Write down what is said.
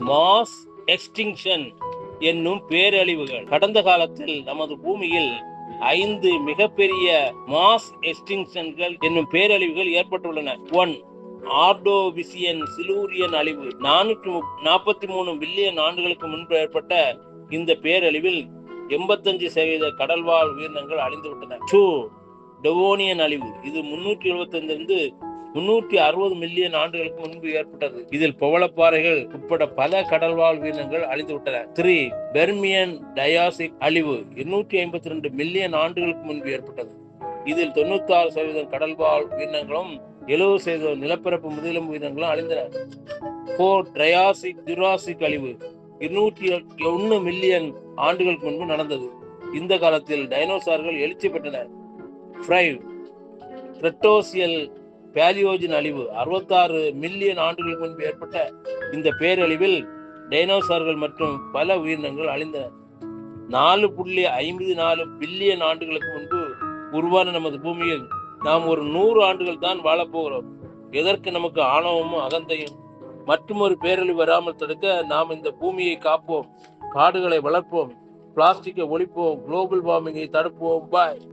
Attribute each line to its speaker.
Speaker 1: Mass extinction என்னும் பேரழிவுகள். கடந்த காலத்தில் நமது பூமியில் 5 மிகப்பெரிய மாஸ் எக்ஸ்டிங்ஷன்கள் என்னும் பேரழிவுகள் ஏற்பட்டுள்ளன. 1. ஆர்டோவிசியன் சிலூரியன் அழிவு. 443 பில்லியன் ஆண்டுகளுக்கு முன்பு ஏற்பட்ட இந்த பேரழிவில் 85% கடல்வாழ் உயிரினங்கள் அழிந்துவிட்டன. 2. டெவோனியன் அழிவு. இது 375 360 மில்லியன் ஆண்டுகளுக்கு முன்பு ஏற்பட்டது. இதில் பவளப்பாறைகள் உட்பட பல கடல்வாழ் உயிரினங்கள் அழிந்துவிட்டன. 3. பெர்மியன் டயாசிக் அழிவு. 252 மில்லியன் ஆண்டுகளுக்கு முன்பு ஏற்பட்டது. இதில் 96% கடல்வாழ் உயிரினங்களும் 70% நிலப்பரப்பு முதுகெலும்பு உயிரினங்களும் அழிந்தன. 4. ட்ரையாசிக் ஜுராசிக் அழிவு. 201 மில்லியன் ஆண்டுகளுக்கு முன்பு நடந்தது. இந்த காலத்தில் டைனோசார்கள் எழுச்சி பெற்றன. 5. கிரெட்டோசியல் பேலியோஜின் அழிவு. 66 மில்லியன் ஆண்டுகளுக்கு முன்பு ஏற்பட்ட இந்த பேரழிவில் டைனோசார்கள் மற்றும் பல உயிரினங்கள் அழிந்தன. 4.54 பில்லியன் ஆண்டுகளுக்கு முன்பு உருவான நமது பூமியில் நாம் ஒரு 100 ஆண்டுகள் தான் வாழப்போகிறோம். எதற்கு நமக்கு ஆணவமும் அகந்தையும்? மற்றொரு பேரழிவு வராமல் தடுக்க நாம் இந்த பூமியை காப்போம், காடுகளை வளர்ப்போம், பிளாஸ்டிக்கை ஒழிப்போம், குளோபல் வார்மிங்கை தடுப்போம். பாய்.